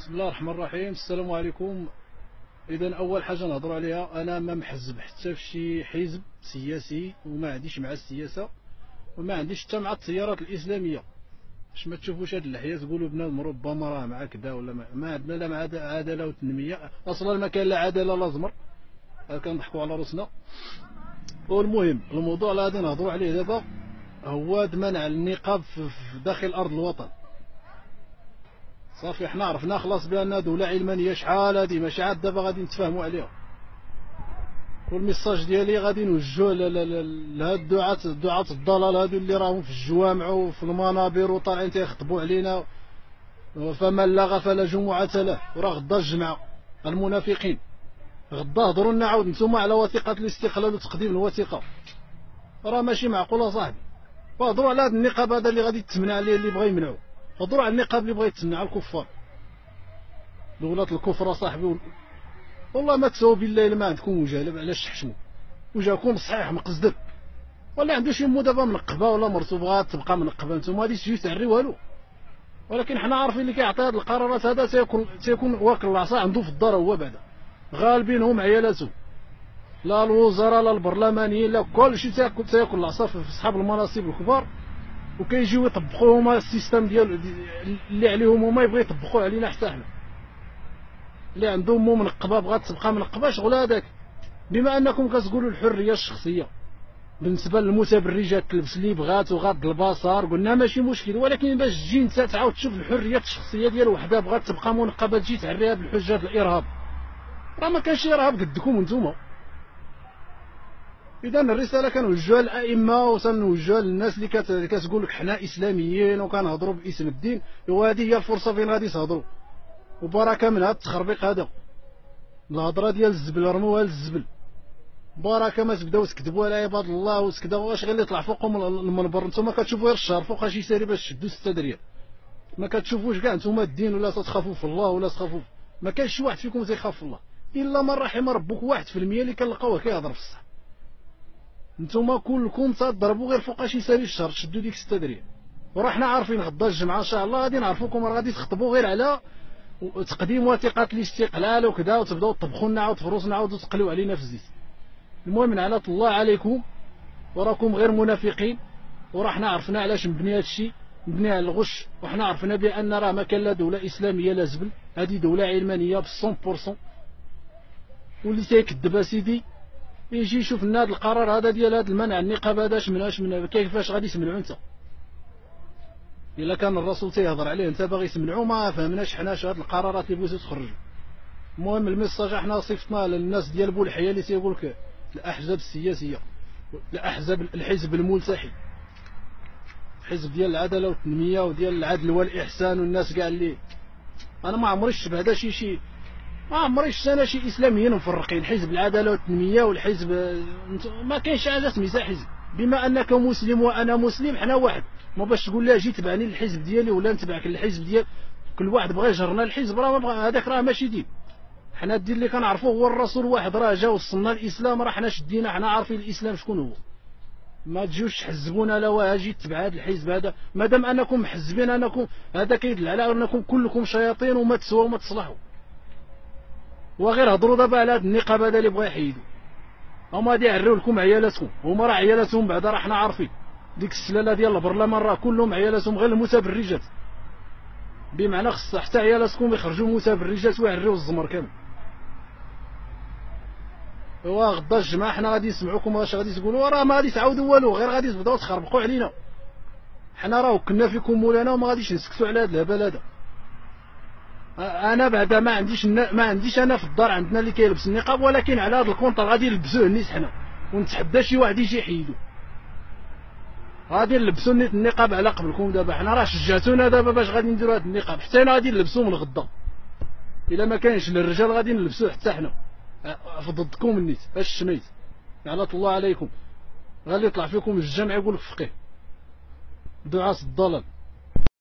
بسم الله الرحمن الرحيم. السلام عليكم. اذا اول حاجه نهضروا عليها، انا ما محزب حتى في شي حزب سياسي، وما عنديش مع السياسه، وما عنديش حتى مع التيارات الاسلاميه. باش ما تشوفوش هاد اللحيه تقولوا بنادم ربما راه مع كذا ولا ما عندنا لا مع عداله وتنميه. اصلا ما كان لا عداله لا زمر، كنضحكوا على راسنا. والمهم الموضوع اللي غادي نهضروا عليه دابا هو منع النقاب في داخل ارض الوطن. صافي حنا عرفنا خلاص بان دوله علمانيه شحال هادي، ماشي عاد دابا غادي نتفاهموا عليها. والميساج ديالي غادي نوجهوه لهاد الدعاة الضلال هادو اللي راهم في الجوامع وفي المنابر وطالعين تيخطبوا علينا. فمن لغى فلا جمعة له، وراه غدا الجمعة المنافقين. غدا هضروا لنا عاود نتوما على وثيقة الاستقلال وتقديم الوثيقة، راه ماشي معقول صاحبي. وهضروا على هاد النقاب هذا اللي غادي تمنع عليه، اللي بغا يمنعو. هضروا على النقاب اللي بغا يتمنع على الكفار، دولة الكفر صاحبي. والله ما تسووا بالله ما عندكم وجه، علاش تحشموا وجهكم صحيح مقصدك، ولا عنده شي مو دابا منقبه ولا مرتو بغات تبقى منقبه، نتوما غادي تجيو تعريو والو. ولكن حنا عارفين اللي كيعطي هاد القرارات هذا سيكون واكل العصا عنده في الدار هو بعدا. غالبين هم عيالاتو، لا الوزراء لا البرلمانيين لا كلشي سياكل العصا في اصحاب المناصب الكبار، وكيجيو يطبقوا هما السيستم ديال اللي عليهم هما يبغيو يطبقوه علينا حتى حنا. اللي عندهم مو منقبه بغات تبقى منقبه شغل هذاك. بما انكم كتقولوا الحريه الشخصيه بالنسبه للمتبرجه تلبس اللي بغات وغض البصر، قلنا ماشي مشكل، ولكن باش تجي انت تعاود تشوف الحريه الشخصيه ديال وحده بغات تبقى منقبه تجي تعريها بالحجه ديال الارهاب، راه ما كانش ارهاب قدكم نتوما. اذا الرساله كنوجهوها للائمه وسنوجهوها للناس اللي كتقول لك حنا اسلاميين وكنهضروا باسم الدين. وهذه هي الفرصه فين غادي تهضروا، وبركه من هذا التخربيق هذا، الهضره ديال الزبل رموها للزبل. بركه ما تبداو تكذبوا على عباد الله وتكذبوا. واش غير اللي يطلع فوقهم المنبر نتوما كتشوفوا غير الشهر فوق شي ساري باش تشدوا 6 دريال، ما كتشوفوش كاع نتوما الدين ولا تخافوا في الله ولا تخافوا. ما كاينش شي واحد فيكم تيخاف في الله الا من رحم ربك، 1% اللي كنلقاوه كيهضر في الصح. نتوما كلكم تضربوا غير فوق شي ساري الشهر تشدوا ديك 6 دريال. وراه حنا عارفين غدا الجمعه ان شاء الله غادي نعرفوكم، راه غادي تخطبوا غير على تقديم وثيقه الاستقلال وكذا، وتبداو تطبخوا لنا عاود في روسنا عاود تقليو علينا في الزيت. المهم نعلط الله عليكم، وراكم غير منافقين. وراه حنا عرفنا علاش مبني هذا الشيء، مبني على الغش. وحنا عرفنا بان راه ما كان لا دوله اسلاميه لا زبل، هذه دوله علمانيه ب 100%. واللي تيكذب اسيدي يجي يشوف لنا هذا القرار هذا ديال هذا المنع النقاب هذا من كيفاش غادي يسمعوا انت. الا كان الرسول تيهضر عليه انت باغي تسمعوا، ما فهمناش حناش هاد القرارات اللي بغيتو تخرجوا. المهم الميساج حنا صيفطناه للناس ديال بولحيه اللي تيقول لك الاحزاب السياسيه، الاحزاب الحزب الملتحي، حزب ديال العداله والتنميه وديال العدل والاحسان، والناس كاع اللي انا ما عمري شفت بعدا شي ما عمري شفت انا شي اسلاميين مفرقين. حزب العداله والتنميه والحزب ما كاينش حاجه سميتها حزب. بما انك مسلم وانا مسلم حنا واحد، ما باش تقول لي جي تبعني الحزب ديالي ولا نتبعك الحزب ديال كل واحد بغى يجرنا الحزب، راه ما بغى هذاك، راه ماشي دين. حنا الدين اللي كنعرفوه هو الرسول واحد، راه جا وصلنا الاسلام، راه حنا شدينا، حنا عارفين الاسلام شكون هو. ما تجيوش تحزبونا لا واه جي تبع هذا الحزب هذا. مادام انكم محزبين انكم، هذا كيدل على انكم كلكم شياطين وما تسواو وما تصلحوا. وغير هضروا دابا على هذا النقاب هذا اللي بغا يحيدوا، هما غادي يعريو لكم عيالاتكم. هما راه عيالاتهم بعدا راه حنا عارفين، ديك السلاله ديال البرلمان راه كلهم عيالاتهم غير المتبرجات، بمعنى خص حتى عيالاتكم يخرجوا متبرجات ويعريو الزمر كامل. ايوا غدا الجمعه حنا غادي نسمعوكم واش غادي تقولوا، راه ما غادي تعاودوا والو، غير غادي تبداو تخربقوا علينا. حنا راه وكلنا فيكم مولانا وما غاديش نسكتوا على هذا الهبل هذا. انا بعدا ما عنديش انا في الدار عندنا اللي كيلبس النقاب، ولكن على هذا الكونطر غادي نلبسوه الناس حنا، ونتحدى شي واحد يجي يحيدو. غادي نلبسوا النقاب على قبلكم. دابا حنا راه شجعتونا دابا باش غادي نديروا هذا النقاب، حتى انا غادي نلبسوه من غدا. الا ما كاينش للرجال غادي نلبسوه حتى حنا في ضدكم النيت. اش شميت لعنة الله عليكم. غادي يطلع فيكم الجمع يقول لك فقيه، دعاة الضلال.